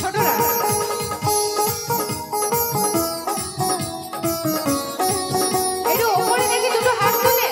ছোটরা একটু ওপরে দেখি দুটো হাত তুলে।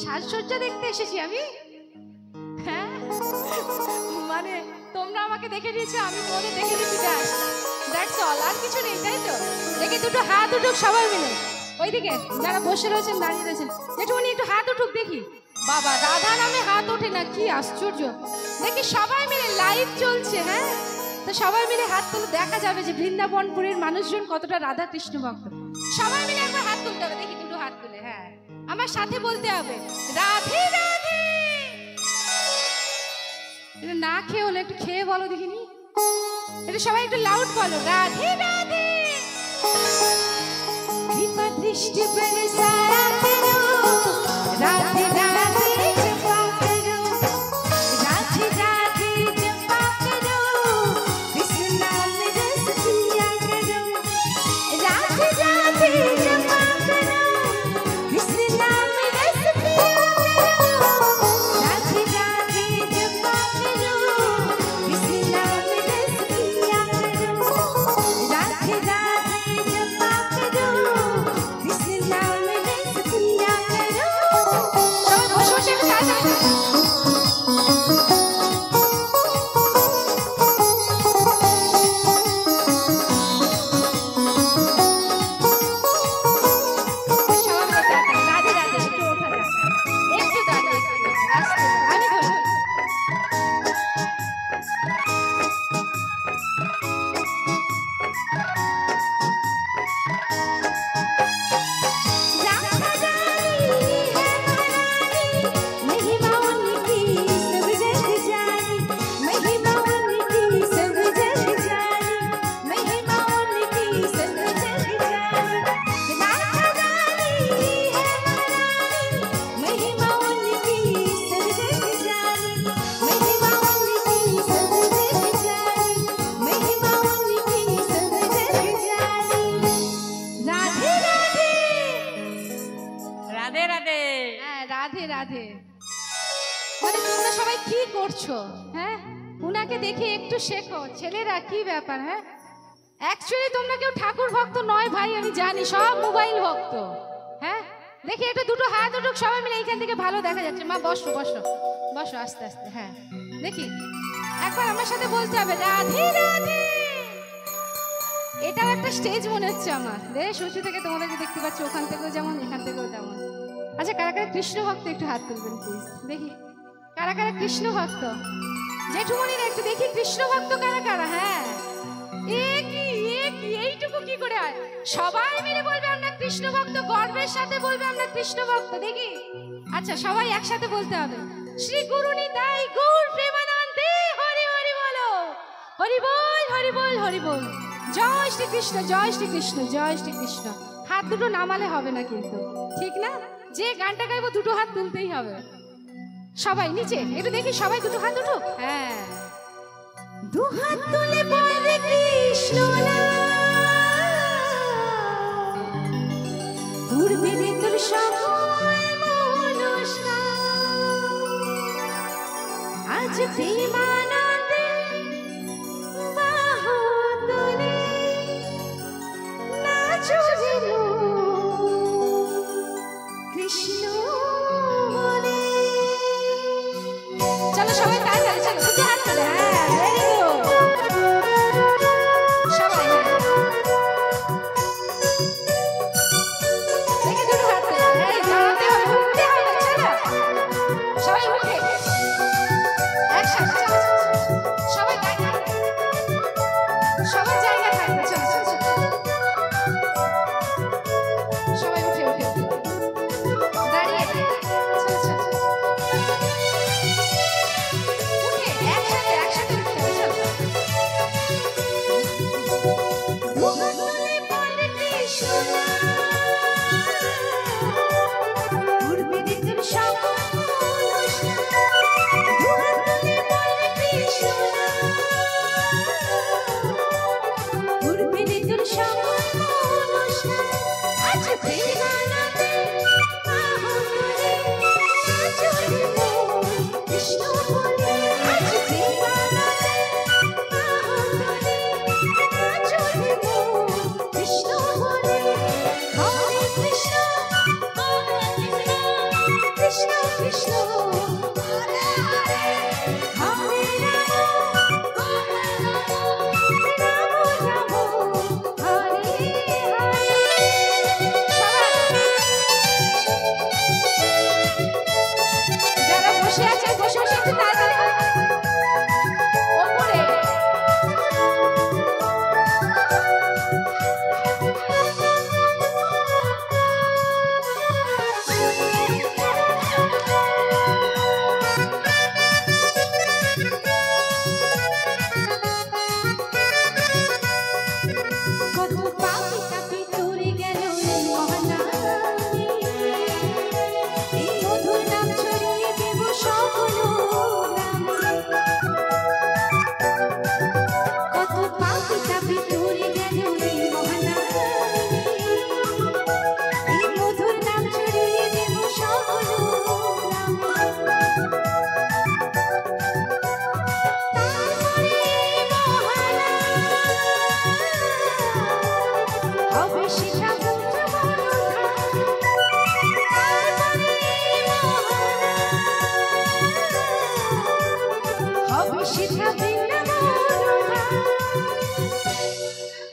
সাজসজ্জা দেখতে এসেছি আমি। হ্যাঁ মানে তোমরা আমাকে দেখে নিয়েছো, আমি তোমাদের দেখে নিয়েছি, দ্যাটস অল, আর কিছু নেই, তাই তো? দেখি দুটো হাত উঠুক সবাই মিলে, ওইদিকে যারা বসে রয়েছেন দাঁড়িয়ে রয়েছেন যেটুকুনি একটু হাত উঠুক দেখি। বাবা রাধা নামে হাত ওঠে না, কি আশ্চর্য! দেখি সবাই মিলে, লাইভ চলছে। হ্যাঁ তো সবাই মিলে হাত তুলে দেখা যাবে যে বৃন্দাবনপুরের মানুষজন কতটা রাধা কৃষ্ণ ভক্ত। সবাই মিলে একবার হাত তুলতে হবে, দেখি দুটো হাত তুলে। হ্যাঁ আমার সাথে বলতে হবে রাধে রাধে। এটা না খেয়ে হলো, একটু খেয়ে বলো দেখিনি, এটা সবাই একটু লাউড বলো, রাধে রাধে। কৃপা দৃষ্টি বরসায়া করো, রাধে রাধে জপা করো, রাধে রাধে জপা করো, কৃষ্ণ নাম রস पिया करो, राधे राधे जपा करो, कृष्ण नाम रस पिया करो, राधे राधे जपा करो, कृष्ण नाम रस पिया करो, राधे राधे जपा करो, রাধে। মানে তোমরা সবাই কি করছো? হ্যাঁ, উনাকে দেখে একটু শেখো ছেলেরা, কি ব্যাপার? হ্যাঁ, অ্যাকচুয়ালি তোমরা কেউ ঠাকুর ভক্ত নয় ভাই, আমি জানি, সব মোবাইল ভক্ত। হ্যাঁ, দেখি একটু দুটো হাত উঠুক সবাই মিলে, এইখান থেকে ভালো দেখা যাচ্ছে। মা বসো বসো বসো, আস্তে আস্তে। হ্যাঁ, দেখি একবার আমার সাথে বলতে হবে রাধে রাধে। এটাও একটা স্টেজ মনে হচ্ছে আমার। বেশ উঁচু থেকে তোমাদেরকে দেখতে পাচ্ছি, ওখান থেকেও যেমন এখান থেকেও তেমন। আচ্ছা, কারা কারা কৃষ্ণ ভক্ত একটু হাত তুলবেন প্লিজ, দেখি কারা কারা কৃষ্ণ ভক্ত। জেঠুমনিরা একটু দেখি কৃষ্ণ ভক্ত কারা কারা। হ্যাঁ, এইটুকু কি করে হয়? সবাই মিলে বলবে আমরা কৃষ্ণ ভক্ত, গর্বের সাথে বলবে আমরা কৃষ্ণ ভক্ত, দেখি। আচ্ছা, সবাই একসাথে বলতে হবে, শ্রী গুরু নিতাই গৌর প্রেমানন্দে হরি হরি বলো, হরি বল হরি বল হরি বল, জয় শ্রীকৃষ্ণ জয় শ্রীকৃষ্ণ জয় শ্রীকৃষ্ণ। হাত দুটো নামালে হবে না কিন্তু, ঠিক না? যে গানটা গাইবো দুটো হাত তুলতেই হবে। সবাই নিচে একটু দেখি, সবাই দুটো হাত উঠো। হ্যাঁ, দু হাত তুলে বলে কৃষ্ণ পূর্বে তোর সময় মনস্কা, আজ প্রেমানন্দে বাহু তুলে নাচো কৃষ্ণ বলে। চলো সবাই তাই তাই, চলো দুটো হাত তুলে। হ্যাঁ, ভেরি গুড। সবাই দেখে দুটো হাত তুলে। এই দাঁড়াতে হবে, উঠতে হবে। চলো সবাই উঠে একসাথে, চলো সবাই তাই তাই, সবাই জায়গা থাকবে। চলো চলো চলো, সবাই উঠে উঠে দাঁড়িয়ে চলো চলো উঠে একসাথে একসাথে উঠতে হবে। চলো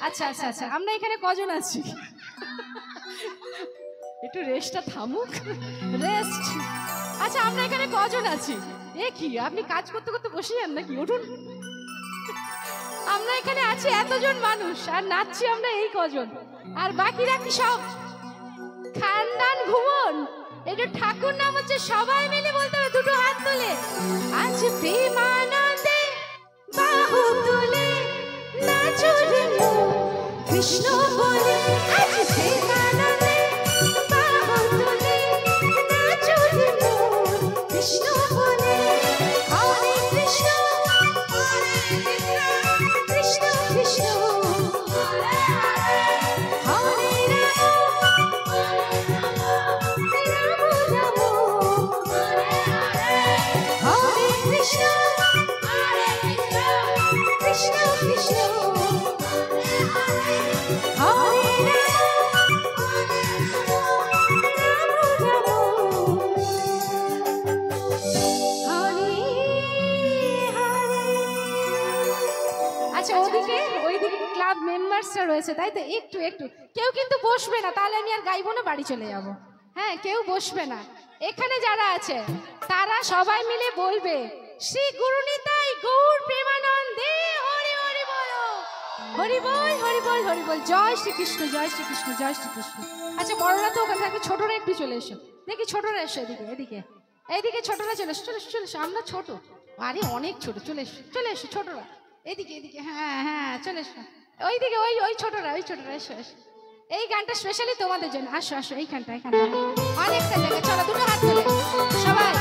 আচ্ছা আচ্ছা আচ্ছা, আমরা এখানে কজন আছি? একটু রেস্টটা থামুক, রেস্ট। আচ্ছা, আমরা এখানে কজন আছি? এ কি, আপনি কাজ করতে করতে বসে যান নাকি? উঠুন। আমরা এখানে আছি এতজন মানুষ, আর নাচছি আমরা এই কজন, আর বাকিরা কি সব খানদান ঘুমন? এটা ঠাকুর নাম হচ্ছে, সবাই মিলে বলতে হবে দুটো হাত তুলে, আজ প্রেমানন্দে বাহু তুলে নাচো রে কৃষ্ণ বলে, আজ প্রেমানন্দে বাহু তুলে নাচো রে কৃষ্ণ বলে, হরে কৃষ্ণ হরে কৃষ্ণ কৃষ্ণ হরে হরে, হরে রাম রাম রাম ক্লাব মেম্বার্সরা রয়েছে, তাই তো? একটু একটু কেউ কিন্তু বসবে না, তাহলে আমি আর গাইবো না, বাড়ি চলে যাব। হ্যাঁ, কেউ বসবে না। এখানে যারা আছে তারা সবাই মিলে বলবে শ্রী গুরুনিতাই গৌর প্রেমানন্দে হরি হরি বল, হরি বল হরি বল হরি বল, জয় শ্রীকৃষ্ণ জয় শ্রীকৃষ্ণ জয় শ্রীকৃষ্ণ। আচ্ছা, বড়রা তো ওখানে থাকবে, ছোটরা একটু চলে এসো। দেখি ছোটরা এসো এদিকে, এদিকে এইদিকে ছোটরা চলে এসো, চলে এসো চলে এসো। আমরা ছোট, আরে অনেক ছোট, চলে এসো চলে এসো ছোটরা, এদিকে এদিকে, হ্যাঁ হ্যাঁ চলে এসো। ওইদিকে ওই ওই ছোটরা, ওই ছোটরা এসো এসো। এই গানটা স্পেশালি তোমাদের জন্য, আসো আসো এইখানটা, এখানটা অনেকটা জায়গায়। চলো দুটো হাত তুলে সবাই।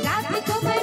রাধে তোমার